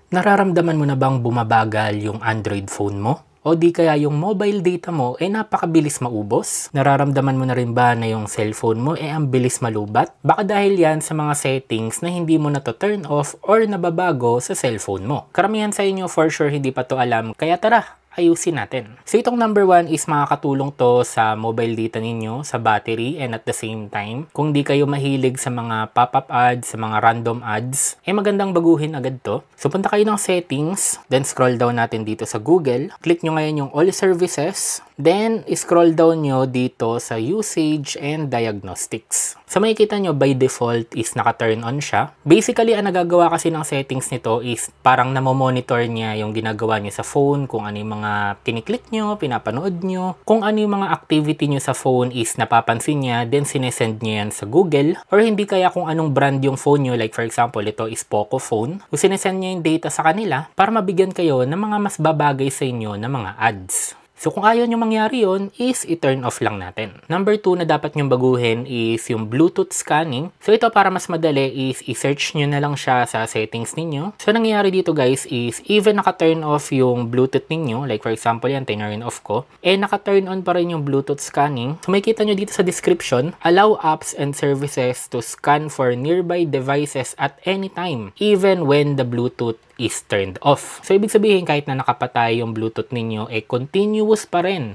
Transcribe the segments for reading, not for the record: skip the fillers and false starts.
Nararamdaman mo na bang bumabagal yung Android phone mo? O di kaya yung mobile data mo ay napakabilis maubos? Nararamdaman mo na rin ba na yung cellphone mo ay ang bilis malubat? Baka dahil yan sa mga settings na hindi mo na to turn off or nababago sa cellphone mo. Karamihan sa inyo for sure hindi pa to alam, kaya tara! Ayusin natin. So itong number 1 is makakatulong to sa mobile data ninyo, sa battery, and at the same time, kung di kayo mahilig sa mga pop-up ads, sa mga random ads, eh magandang baguhin agad to. So punta kayo ng settings, then scroll down natin dito sa Google, click nyo ngayon yung all services, then scroll down nyo dito sa usage and diagnostics. So makikita nyo by default is naka-turn on siya. Basically, ang nagagawa kasi ng settings nito is parang namomonitor niya yung ginagawa niyo sa phone, kung ano yung mga kiniklik nyo, pinapanood nyo, kung ano yung mga activity nyo sa phone is napapansin niya, then sinesend niya yan sa Google, or hindi kaya kung anong brand yung phone nyo, like for example, ito is Poco phone, kung sinesend niya yung data sa kanila para mabigyan kayo ng mga mas babagay sa inyo na mga ads. So kung ayaw nyo mangyari yun, is i-turn off lang natin. Number 2 na dapat nyong baguhin is yung Bluetooth scanning. So ito para mas madali is i-search nyo na lang siya sa settings ninyo. So nangyayari dito guys is even naka-turn off yung Bluetooth ninyo, like for example yan, tinurn off ko, eh naka-turn on pa rin yung Bluetooth scanning. So makikita nyo dito sa description, allow apps and services to scan for nearby devices at any time, even when the Bluetooth is turned off. So, ibig sabihin, kahit na nakapatay yung Bluetooth ninyo, eh, continuous pa rin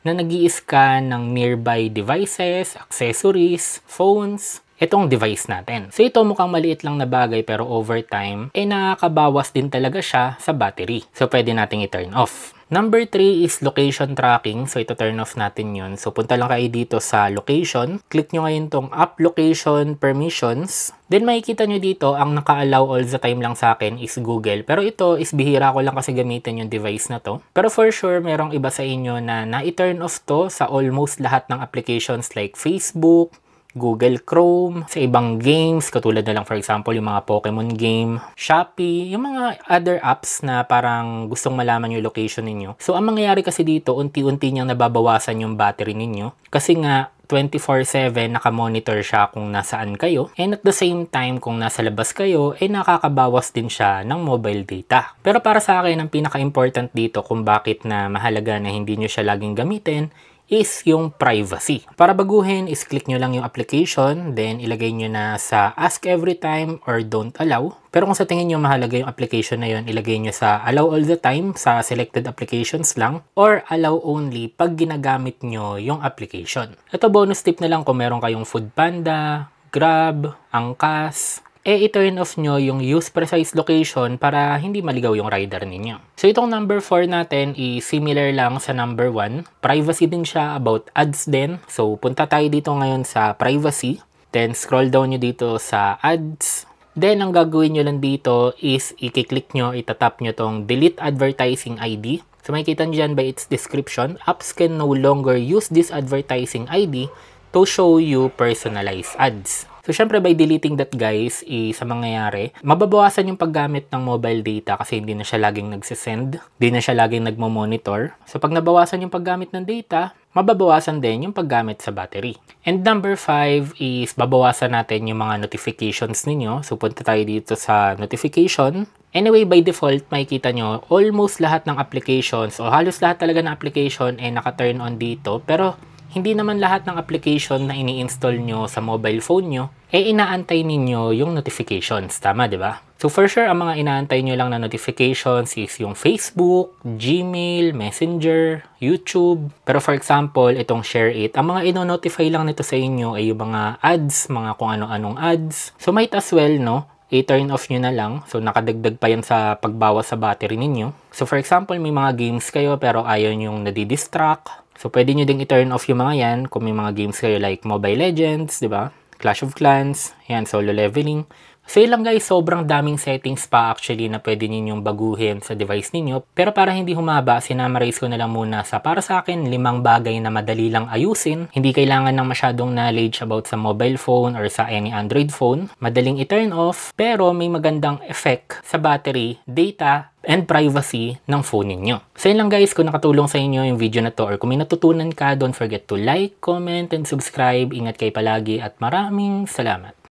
na nag-i-scan ng nearby devices, accessories, phones, itong device natin. So, ito mukhang maliit lang na bagay pero over time, eh, nakakabawas din talaga siya sa battery. So, pwede nating i-turn off. Number 3 is location tracking. So, ito turn off natin yun. So, punta lang kayo dito sa location. Click nyo ngayon tong app location permissions. Then, makikita nyo dito, ang naka-allow all the time lang sa akin is Google. Pero ito is bihira ko lang kasi gamitin yung device na to. Pero for sure, merong iba sa inyo na na-turn off to sa almost lahat ng applications like Facebook, Google Chrome, sa ibang games, katulad na lang for example yung mga Pokemon game, Shopee, yung mga other apps na parang gustong malaman yung location ninyo. So, ang mangyayari kasi dito, unti-unti niyang nababawasan yung battery ninyo. Kasi nga, 24/7 nakamonitor siya kung nasaan kayo. And at the same time, kung nasa labas kayo, eh nakakabawas din siya ng mobile data. Pero para sa akin, ang pinaka-important dito kung bakit na mahalaga na hindi nyo siya laging gamitin, is yung privacy. Para baguhin, is click nyo lang yung application, then ilagay nyo na sa ask every time or don't allow. Pero kung sa tingin nyo mahalaga yung application na yun, ilagay nyo sa allow all the time sa selected applications lang, or allow only pag ginagamit nyo yung application. Ito bonus tip na lang kung meron kayong Foodpanda, Grab, Angkas, i-turn off nyo yung use precise location para hindi maligaw yung rider ninyo. So itong number 4 natin is similar lang sa number 1. Privacy din siya, about ads din. So punta tayo dito ngayon sa privacy. Then scroll down nyo dito sa ads. Then ang gagawin nyo lang dito is i-click nyo, itatap nyo tong delete advertising ID. So makikita nyo dyan by its description, apps can no longer use this advertising ID to show you personalized ads. So, syempre, by deleting that, guys, sa mangyayari, mababawasan yung paggamit ng mobile data kasi hindi na siya laging nagsisend, hindi na siya laging nagmo-monitor. So, pag nabawasan yung paggamit ng data, mababawasan din yung paggamit sa battery. And number 5 is babawasan natin yung mga notifications ninyo. So, punta tayo dito sa notification. Anyway, by default, makikita nyo, almost lahat ng applications o halos lahat talaga ng application ay naka-turn on dito. Pero, hindi naman lahat ng application na ini-install nyo sa mobile phone nyo, inaantay ninyo yung notifications. Tama, di ba? So, for sure, ang mga inaantay nyo lang na notifications is yung Facebook, Gmail, Messenger, YouTube. Pero for example, itong Share It, ang mga ino-notify lang nito sa inyo ay yung mga ads, mga kung ano-anong ads. So, might as well, no? I-turn off nyo na lang. So, nakadagdag pa yan sa pagbawas sa battery ninyo. So, for example, may mga games kayo pero ayaw yung nadidistract. So, pwede nyo ding i-turn off yung mga yan kung may mga games kayo like Mobile Legends, di ba? Clash of Clans, yan, solo leveling. So, yun lang guys, sobrang daming settings pa actually na pwede ninyong baguhin sa device ninyo. Pero para hindi humaba, sinamarize ko na lang muna sa para sa akin 5 bagay na madali lang ayusin. Hindi kailangan ng masyadong knowledge about sa mobile phone or sa any Android phone. Madaling i-turn off, pero may magandang effect sa battery, data, and privacy ng phone ninyo. So yun lang guys, kung nakatulong sa inyo yung video na to or kung may natutunan ka, don't forget to like, comment, and subscribe. Ingat kayo palagi at maraming salamat.